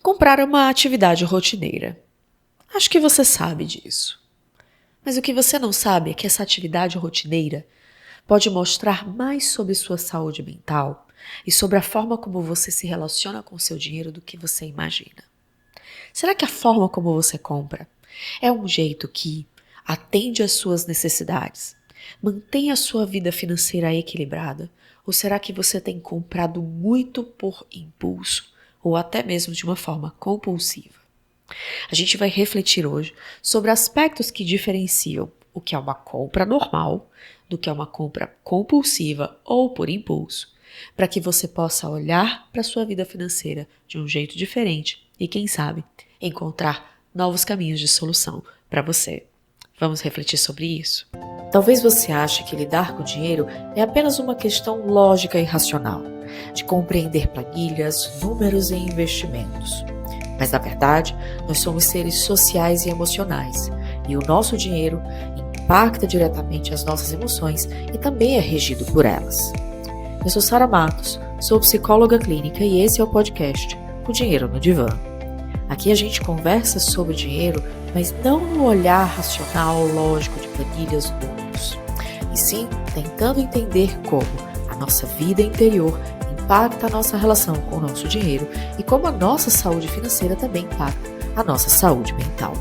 Comprar é uma atividade rotineira. Acho que você sabe disso. Mas o que você não sabe é que essa atividade rotineira pode mostrar mais sobre sua saúde mental e sobre a forma como você se relaciona com o seu dinheiro do que você imagina. Será que a forma como você compra é um jeito que atende às suas necessidades, mantém a sua vida financeira equilibrada? Ou será que você tem comprado muito por impulso ou até mesmo de uma forma compulsiva? A gente vai refletir hoje sobre aspectos que diferenciam o que é uma compra normal do que é uma compra compulsiva ou por impulso, para que você possa olhar para a sua vida financeira de um jeito diferente e, quem sabe, encontrar novos caminhos de solução para você. Vamos refletir sobre isso? Talvez você ache que lidar com o dinheiro é apenas uma questão lógica e racional, de compreender planilhas, números e investimentos. Mas, na verdade, nós somos seres sociais e emocionais, e o nosso dinheiro impacta diretamente as nossas emoções e também é regido por elas. Eu sou Sara Matos, sou psicóloga clínica e esse é o podcast O Dinheiro no Divã. Aqui a gente conversa sobre dinheiro, mas não no olhar racional, lógico de planilhas ou números, e sim tentando entender como a nossa vida interior impacta a nossa relação com o nosso dinheiro e como a nossa saúde financeira também impacta a nossa saúde mental.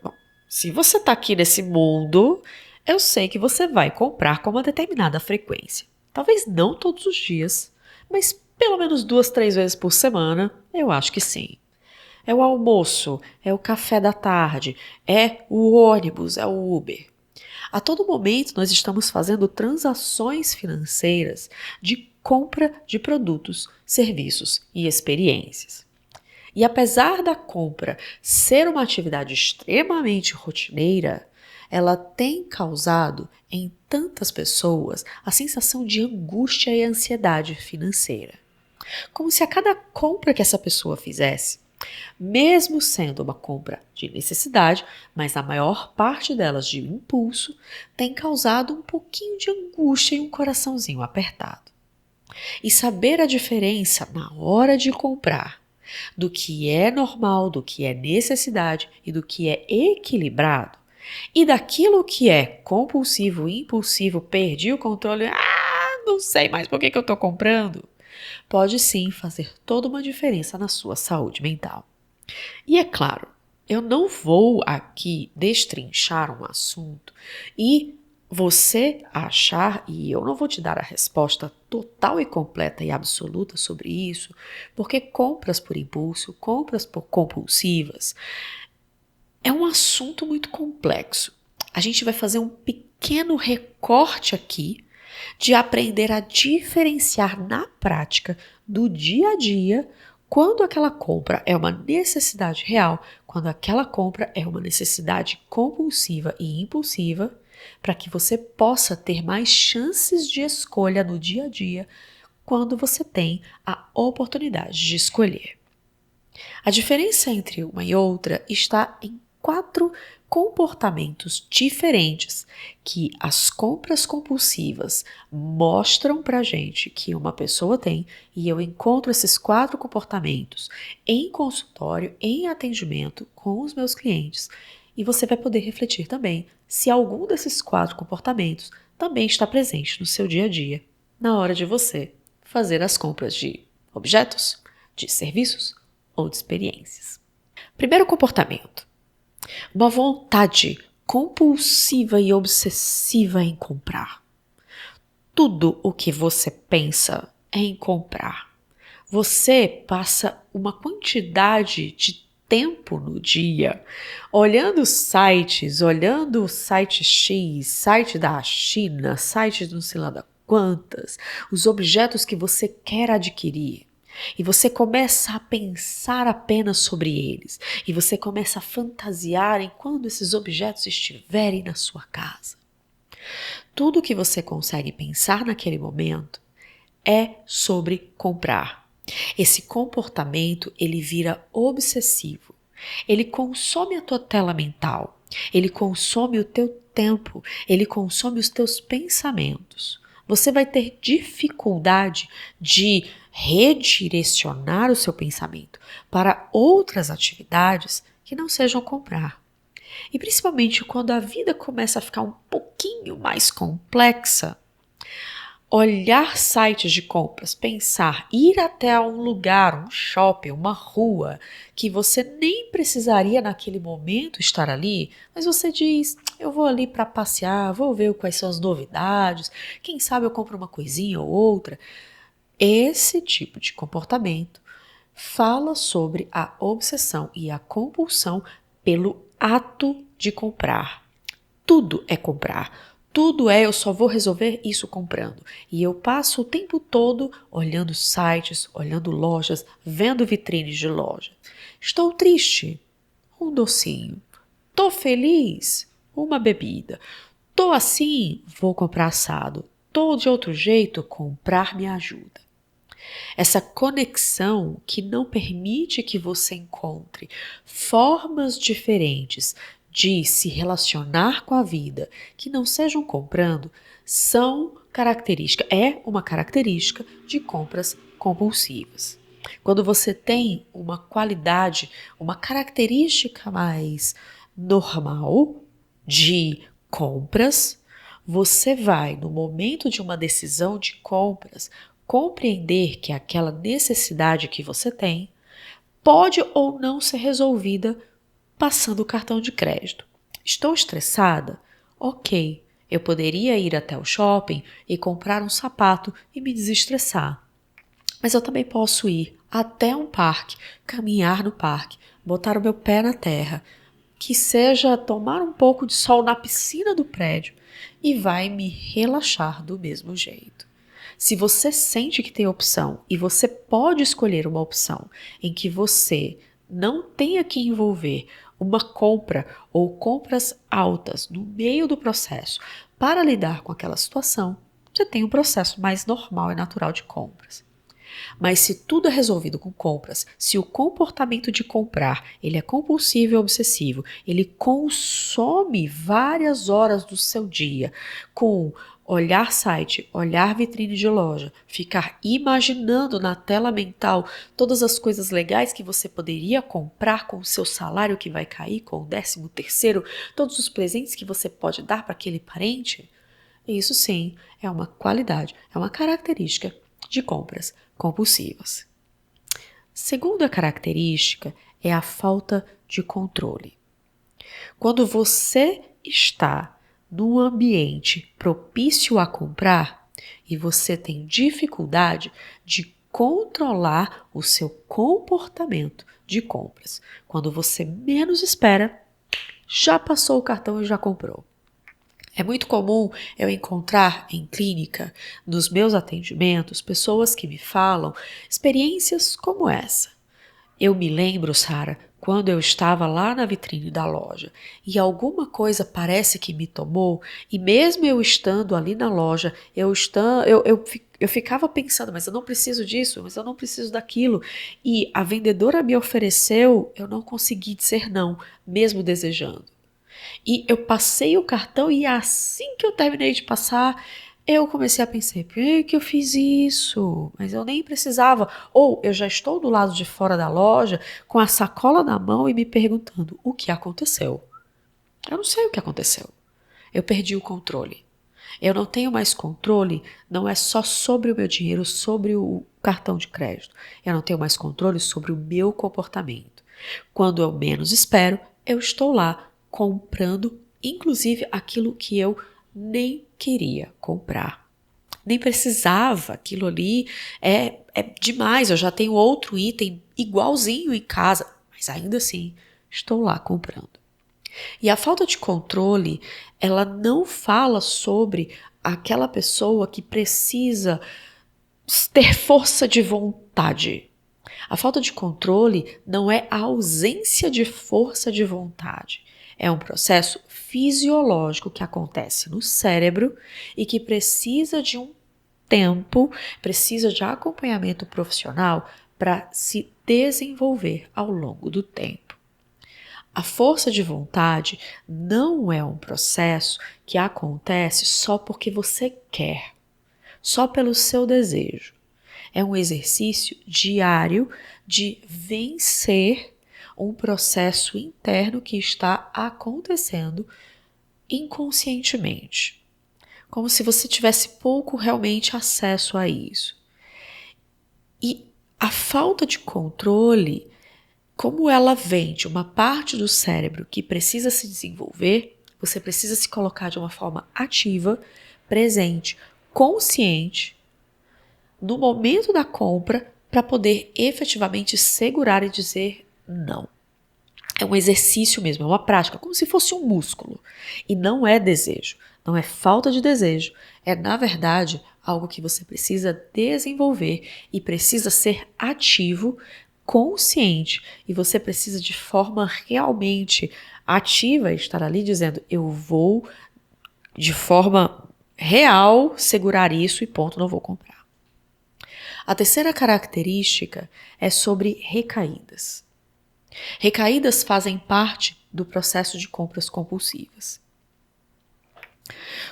Bom, se você está aqui nesse mundo, eu sei que você vai comprar com uma determinada frequência. Talvez não todos os dias, mas pelo menos 2, 3 vezes por semana, eu acho que sim. É o almoço, é o café da tarde, é o ônibus, é o Uber. A todo momento nós estamos fazendo transações financeiras de compra de produtos, serviços e experiências. E apesar da compra ser uma atividade extremamente rotineira, ela tem causado em tantas pessoas a sensação de angústia e ansiedade financeira. Como se a cada compra que essa pessoa fizesse, mesmo sendo uma compra de necessidade, mas a maior parte delas de impulso, tem causado um pouquinho de angústia e um coraçãozinho apertado. E saber a diferença na hora de comprar do que é normal, do que é necessidade e do que é equilibrado, e daquilo que é compulsivo, impulsivo, perdi o controle, não sei mais por que eu estou comprando, pode sim fazer toda uma diferença na sua saúde mental. E é claro, eu não vou aqui destrinchar um assunto e você achar, e eu não vou te dar a resposta total e completa e absoluta sobre isso, porque compras por impulso, compras por compulsivas, é um assunto muito complexo. A gente vai fazer um pequeno recorte aqui de aprender a diferenciar na prática do dia a dia quando aquela compra é uma necessidade real, quando aquela compra é uma necessidade compulsiva e impulsiva, para que você possa ter mais chances de escolha no dia a dia quando você tem a oportunidade de escolher. A diferença entre uma e outra está em 4 comportamentos diferentes que as compras compulsivas mostram pra gente que uma pessoa tem, e eu encontro esses 4 comportamentos em consultório, em atendimento com os meus clientes, e você vai poder refletir também se algum desses 4 comportamentos também está presente no seu dia a dia, na hora de você fazer as compras de objetos, de serviços ou de experiências. Primeiro comportamento: uma vontade compulsiva e obsessiva em comprar. Tudo o que você pensa é em comprar. Você passa uma quantidade de tempo no dia olhando sites, olhando o site X, site da China, site de não sei lá da quantas, os objetos que você quer adquirir. E você começa a pensar apenas sobre eles. E você começa a fantasiar em quando esses objetos estiverem na sua casa. Tudo que você consegue pensar naquele momento é sobre comprar. Esse comportamento, ele vira obsessivo. Ele consome a tua tela mental. Ele consome o teu tempo. Ele consome os teus pensamentos. Você vai ter dificuldade de redirecionar o seu pensamento para outras atividades que não sejam comprar. E principalmente quando a vida começa a ficar um pouquinho mais complexa, olhar sites de compras, pensar, ir até um lugar, um shopping, uma rua, que você nem precisaria naquele momento estar ali, mas você diz, eu vou ali para passear, vou ver quais são as novidades, quem sabe eu compro uma coisinha ou outra. Esse tipo de comportamento fala sobre a obsessão e a compulsão pelo ato de comprar. Tudo é comprar. Tudo é eu só vou resolver isso comprando. E eu passo o tempo todo olhando sites, olhando lojas, vendo vitrines de loja. Estou triste? Um docinho. Tô feliz? Uma bebida. Tô assim? Vou comprar assado. Tô de outro jeito? Comprar me ajuda. Essa conexão que não permite que você encontre formas diferentes de se relacionar com a vida que não sejam comprando, é uma característica de compras compulsivas. Quando você tem uma qualidade, uma característica mais normal de compras, você vai, no momento de uma decisão de compras, compreender que aquela necessidade que você tem pode ou não ser resolvida passando o cartão de crédito. Estou estressada? Ok, eu poderia ir até o shopping e comprar um sapato e me desestressar. Mas eu também posso ir até um parque, caminhar no parque, botar o meu pé na terra, que seja tomar um pouco de sol na piscina do prédio e vai me relaxar do mesmo jeito. Se você sente que tem opção e você pode escolher uma opção em que você não tenha que envolver uma compra ou compras altas no meio do processo para lidar com aquela situação, você tem um processo mais normal e natural de compras. Mas se tudo é resolvido com compras, se o comportamento de comprar ele é compulsivo e obsessivo, ele consome várias horas do seu dia com olhar site, olhar vitrine de loja, ficar imaginando na tela mental todas as coisas legais que você poderia comprar com o seu salário que vai cair, com o 13º, todos os presentes que você pode dar para aquele parente, isso sim é uma qualidade, é uma característica de compras compulsivas. Segunda característica é a falta de controle. Quando você está num ambiente propício a comprar e você tem dificuldade de controlar o seu comportamento de compras, quando você menos espera, já passou o cartão e já comprou. É muito comum eu encontrar em clínica, nos meus atendimentos, pessoas que me falam experiências como essa. Eu me lembro, Sara, quando eu estava lá na vitrine da loja e alguma coisa parece que me tomou, e mesmo eu estando ali na loja, eu ficava pensando, mas eu não preciso disso, mas eu não preciso daquilo. E a vendedora me ofereceu, eu não consegui dizer não, mesmo desejando. E eu passei o cartão e assim que eu terminei de passar, eu comecei a pensar, por que eu fiz isso? Mas eu nem precisava. Ou eu já estou do lado de fora da loja com a sacola na mão e me perguntando o que aconteceu. Eu não sei o que aconteceu. Eu perdi o controle. Eu não tenho mais controle, não é só sobre o meu dinheiro, sobre o cartão de crédito. Eu não tenho mais controle sobre o meu comportamento. Quando eu menos espero, eu estou lá comprando, inclusive aquilo que eu nem queria comprar. Nem precisava, aquilo ali é demais, eu já tenho outro item igualzinho em casa, mas ainda assim estou lá comprando. E a falta de controle, ela não fala sobre aquela pessoa que precisa ter força de vontade. A falta de controle não é a ausência de força de vontade. É um processo fisiológico que acontece no cérebro e que precisa de um tempo, precisa de acompanhamento profissional para se desenvolver ao longo do tempo. A força de vontade não é um processo que acontece só porque você quer. só pelo seu desejo. É um exercício diário de vencer um processo interno que está acontecendo inconscientemente. Como se você tivesse pouco realmente acesso a isso. E a falta de controle, como ela vem de uma parte do cérebro que precisa se desenvolver, você precisa se colocar de uma forma ativa, presente, consciente, no momento da compra, para poder efetivamente segurar e dizer não. É um exercício mesmo, é uma prática, como se fosse um músculo. E não é desejo, não é falta de desejo. É, na verdade, algo que você precisa desenvolver e precisa ser ativo, consciente. E você precisa de forma realmente ativa estar ali dizendo, eu vou de forma real segurar isso e ponto, não vou comprar. A terceira característica é sobre recaídas. Recaídas fazem parte do processo de compras compulsivas.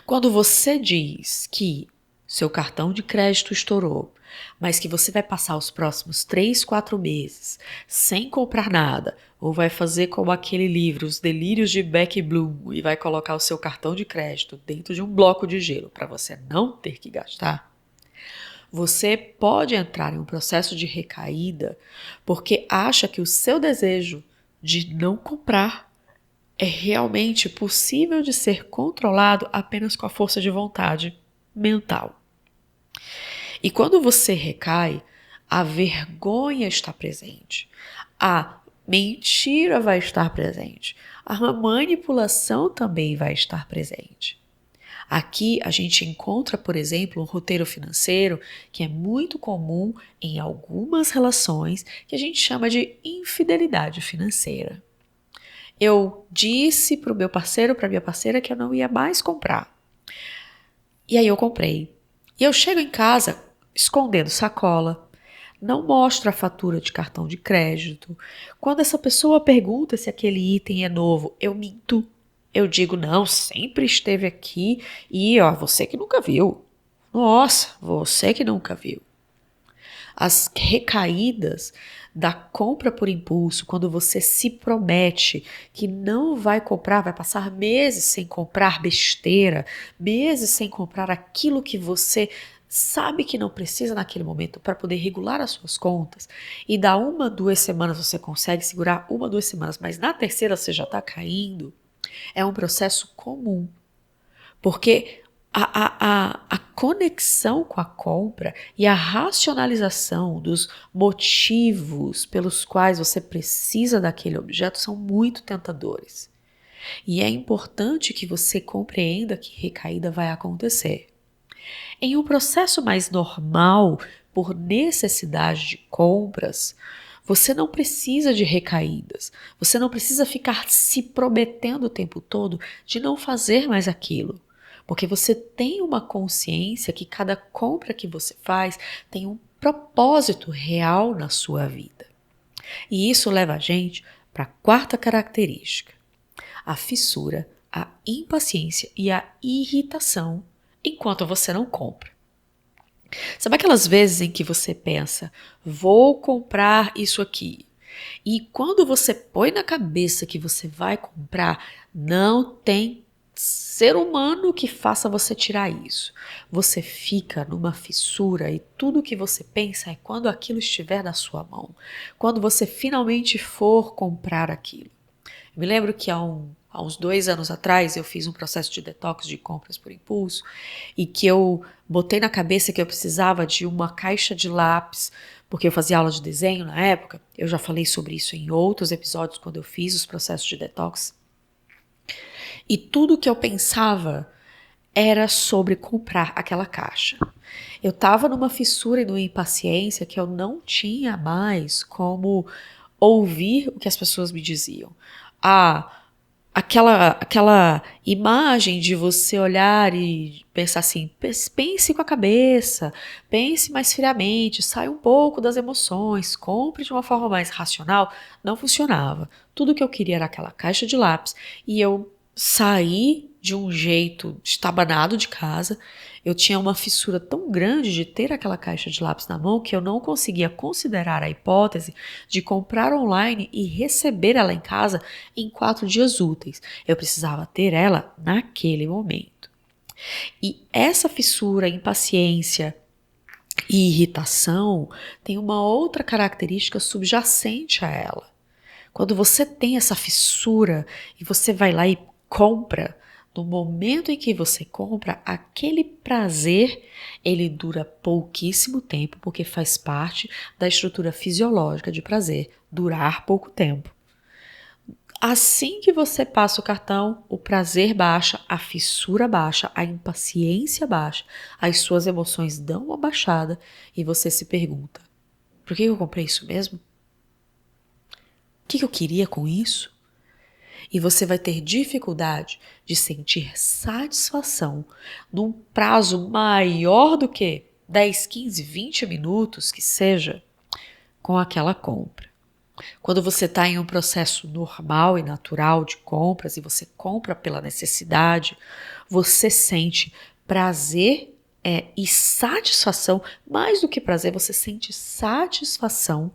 Quando você diz que seu cartão de crédito estourou, mas que você vai passar os próximos 3, 4 meses sem comprar nada, ou vai fazer como aquele livro, Os Delírios de Beck Bloom, e vai colocar o seu cartão de crédito dentro de um bloco de gelo para você não ter que gastar, você pode entrar em um processo de recaída porque acha que o seu desejo de não comprar é realmente possível de ser controlado apenas com a força de vontade mental. E quando você recai, a vergonha está presente, a mentira vai estar presente, a manipulação também vai estar presente. Aqui a gente encontra, por exemplo, um roteiro financeiro que é muito comum em algumas relações que a gente chama de infidelidade financeira. Eu disse para o meu parceiro, para a minha parceira, que eu não ia mais comprar. E aí eu comprei. E eu chego em casa escondendo sacola, não mostro a fatura de cartão de crédito. Quando essa pessoa pergunta se aquele item é novo, eu minto. Eu digo, não, sempre esteve aqui e ó, você que nunca viu. Nossa, você que nunca viu. As recaídas da compra por impulso, quando você se promete que não vai comprar, vai passar meses sem comprar besteira, meses sem comprar aquilo que você sabe que não precisa naquele momento para poder regular as suas contas, e da 1, 2 semanas você consegue segurar 1, 2 semanas, mas na terceira você já está caindo. É um processo comum, porque a conexão com a compra e a racionalização dos motivos pelos quais você precisa daquele objeto são muito tentadores. E é importante que você compreenda que recaída vai acontecer. Em um processo mais normal, por necessidade de compras, você não precisa de recaídas. Você não precisa ficar se prometendo o tempo todo de não fazer mais aquilo. Porque você tem uma consciência que cada compra que você faz tem um propósito real na sua vida. E isso leva a gente para a quarta característica: a fissura, a impaciência e a irritação enquanto você não compra. Sabe aquelas vezes em que você pensa, vou comprar isso aqui, e quando você põe na cabeça que você vai comprar, não tem ser humano que faça você tirar isso. Você fica numa fissura e tudo que você pensa é quando aquilo estiver na sua mão, quando você finalmente for comprar aquilo. Eu me lembro que há uns 2 anos atrás eu fiz um processo de detox de compras por impulso e que eu botei na cabeça que eu precisava de uma caixa de lápis, porque eu fazia aula de desenho na época. Eu já falei sobre isso em outros episódios quando eu fiz os processos de detox. E tudo que eu pensava era sobre comprar aquela caixa. Eu estava numa fissura e numa impaciência que eu não tinha mais como ouvir o que as pessoas me diziam. Aquela imagem de você olhar e pensar assim, pense com a cabeça, pense mais friamente, saia um pouco das emoções, compre de uma forma mais racional, não funcionava. Tudo que eu queria era aquela caixa de lápis e eu saí de um jeito estabanado de casa. Eu tinha uma fissura tão grande de ter aquela caixa de lápis na mão que eu não conseguia considerar a hipótese de comprar online e receber ela em casa em 4 dias úteis. Eu precisava ter ela naquele momento. E essa fissura, impaciência e irritação tem uma outra característica subjacente a ela. Quando você tem essa fissura e você vai lá e compra, no momento em que você compra, aquele prazer, ele dura pouquíssimo tempo, porque faz parte da estrutura fisiológica de prazer, durar pouco tempo. Assim que você passa o cartão, o prazer baixa, a fissura baixa, a impaciência baixa, as suas emoções dão uma baixada e você se pergunta: por que eu comprei isso mesmo? O que eu queria com isso? E você vai ter dificuldade de sentir satisfação num prazo maior do que 10, 15, 20 minutos que seja com aquela compra. Quando você está em um processo normal e natural de compras e você compra pela necessidade, você sente prazer e satisfação, mais do que prazer, você sente satisfação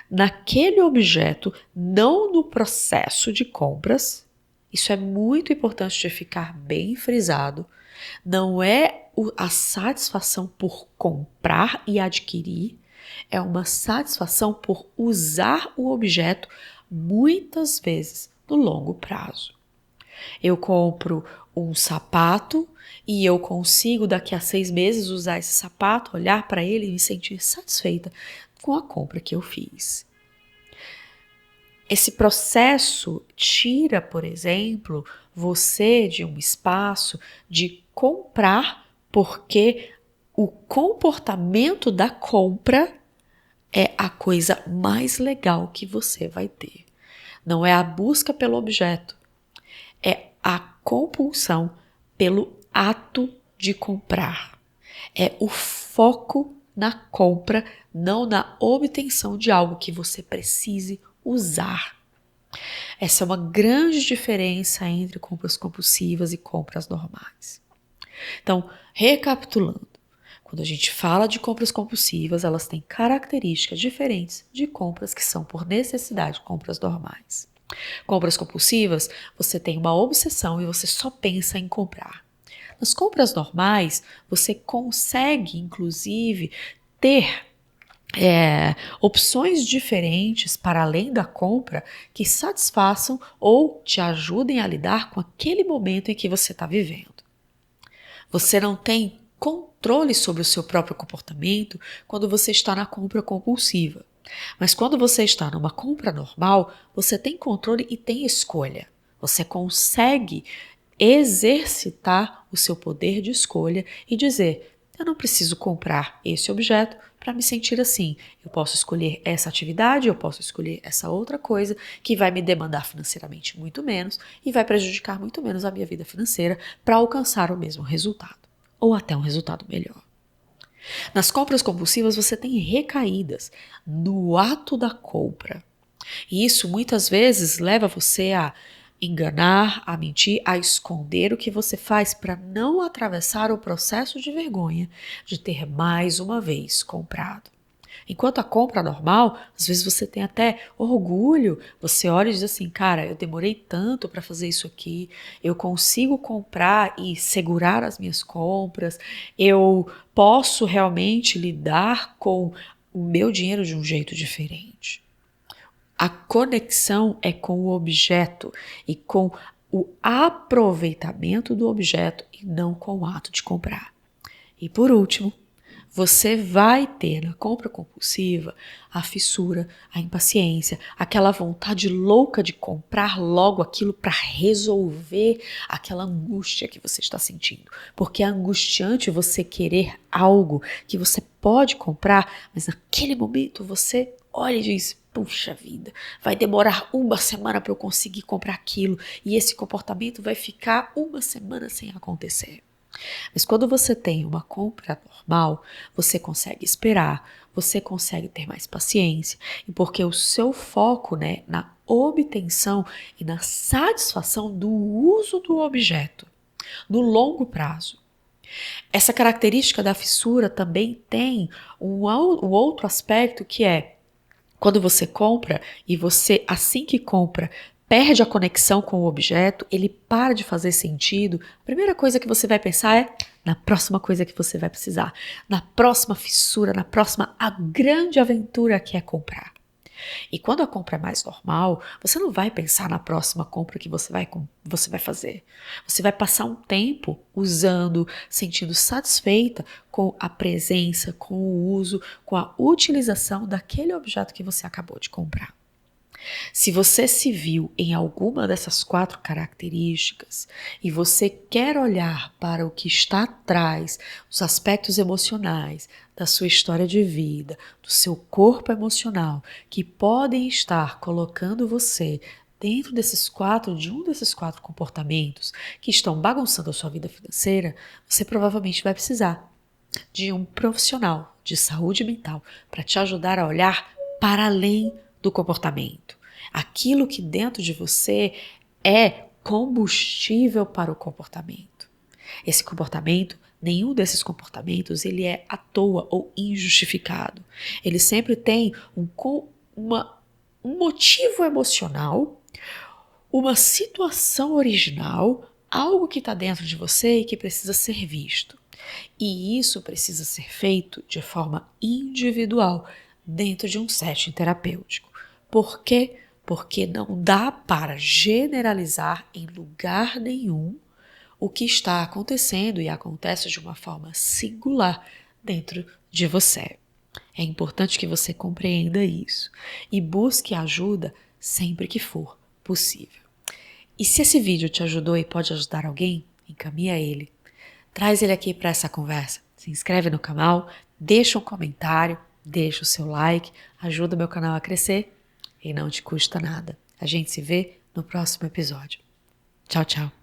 naquele objeto, não no processo de compras. Isso é muito importante de ficar bem frisado. Não é a satisfação por comprar e adquirir, é uma satisfação por usar o objeto muitas vezes no longo prazo. Eu compro um sapato e eu consigo daqui a 6 meses usar esse sapato, olhar para ele e me sentir satisfeita com a compra que eu fiz. Esse processo tira, por exemplo, você de um espaço de comprar porque o comportamento da compra é a coisa mais legal que você vai ter. Não é a busca pelo objeto, é a compulsão pelo ato de comprar. É o foco na compra, não na obtenção de algo que você precise usar. Essa é uma grande diferença entre compras compulsivas e compras normais. Então, recapitulando, quando a gente fala de compras compulsivas, elas têm características diferentes de compras que são por necessidade, compras normais. Compras compulsivas, você tem uma obsessão e você só pensa em comprar. Nas compras normais, você consegue, inclusive, ter opções diferentes para além da compra que satisfaçam ou te ajudem a lidar com aquele momento em que você está vivendo. Você não tem controle sobre o seu próprio comportamento quando você está na compra compulsiva. Mas quando você está numa compra normal, você tem controle e tem escolha. Você consegue exercitar o seu poder de escolha e dizer: eu não preciso comprar esse objeto para me sentir assim. Eu posso escolher essa atividade, eu posso escolher essa outra coisa que vai me demandar financeiramente muito menos e vai prejudicar muito menos a minha vida financeira para alcançar o mesmo resultado, ou até um resultado melhor. Nas compras compulsivas você tem recaídas no ato da compra. E isso muitas vezes leva você a enganar, a mentir, a esconder o que você faz para não atravessar o processo de vergonha de ter mais uma vez comprado. Enquanto a compra normal, às vezes você tem até orgulho, você olha e diz assim: cara, eu demorei tanto para fazer isso aqui, eu consigo comprar e segurar as minhas compras, eu posso realmente lidar com o meu dinheiro de um jeito diferente. A conexão é com o objeto e com o aproveitamento do objeto e não com o ato de comprar. E por último, você vai ter na compra compulsiva a fissura, a impaciência, aquela vontade louca de comprar logo aquilo para resolver aquela angústia que você está sentindo. Porque é angustiante você querer algo que você pode comprar, mas naquele momento você olha e diz: puxa vida, vai demorar uma semana para eu conseguir comprar aquilo e esse comportamento vai ficar uma semana sem acontecer. Mas quando você tem uma compra normal, você consegue esperar, você consegue ter mais paciência, e porque o seu foco, na obtenção e na satisfação do uso do objeto No longo prazo, essa característica da fissura também tem um outro aspecto que é quando você compra e você, assim que compra, perde a conexão com o objeto, ele para de fazer sentido, a primeira coisa que você vai pensar é na próxima coisa que você vai precisar, na próxima fissura, na próxima a grande aventura que é comprar. E quando a compra é mais normal, você não vai pensar na próxima compra que você vai fazer. Você vai passar um tempo usando, sentindo satisfeita com a presença, com o uso, com a utilização daquele objeto que você acabou de comprar. Se você se viu em alguma dessas 4 características e você quer olhar para o que está atrás, os aspectos emocionais da sua história de vida, do seu corpo emocional, que podem estar colocando você dentro de um desses 4 comportamentos que estão bagunçando a sua vida financeira, você provavelmente vai precisar de um profissional de saúde mental para te ajudar a olhar para além do comportamento. Aquilo que dentro de você é combustível para o comportamento. Esse comportamento, nenhum desses comportamentos, ele é à toa ou injustificado. Ele sempre tem um motivo emocional, uma situação original, algo que está dentro de você e que precisa ser visto. E isso precisa ser feito de forma individual, dentro de um setting terapêutico. Por quê? Porque não dá para generalizar em lugar nenhum o que está acontecendo e acontece de uma forma singular dentro de você. É importante que você compreenda isso e busque ajuda sempre que for possível. E se esse vídeo te ajudou e pode ajudar alguém, encaminha ele. Traz ele aqui para essa conversa. Se inscreve no canal, deixa um comentário, deixa o seu like, ajuda o meu canal a crescer e não te custa nada. A gente se vê no próximo episódio. Tchau, tchau.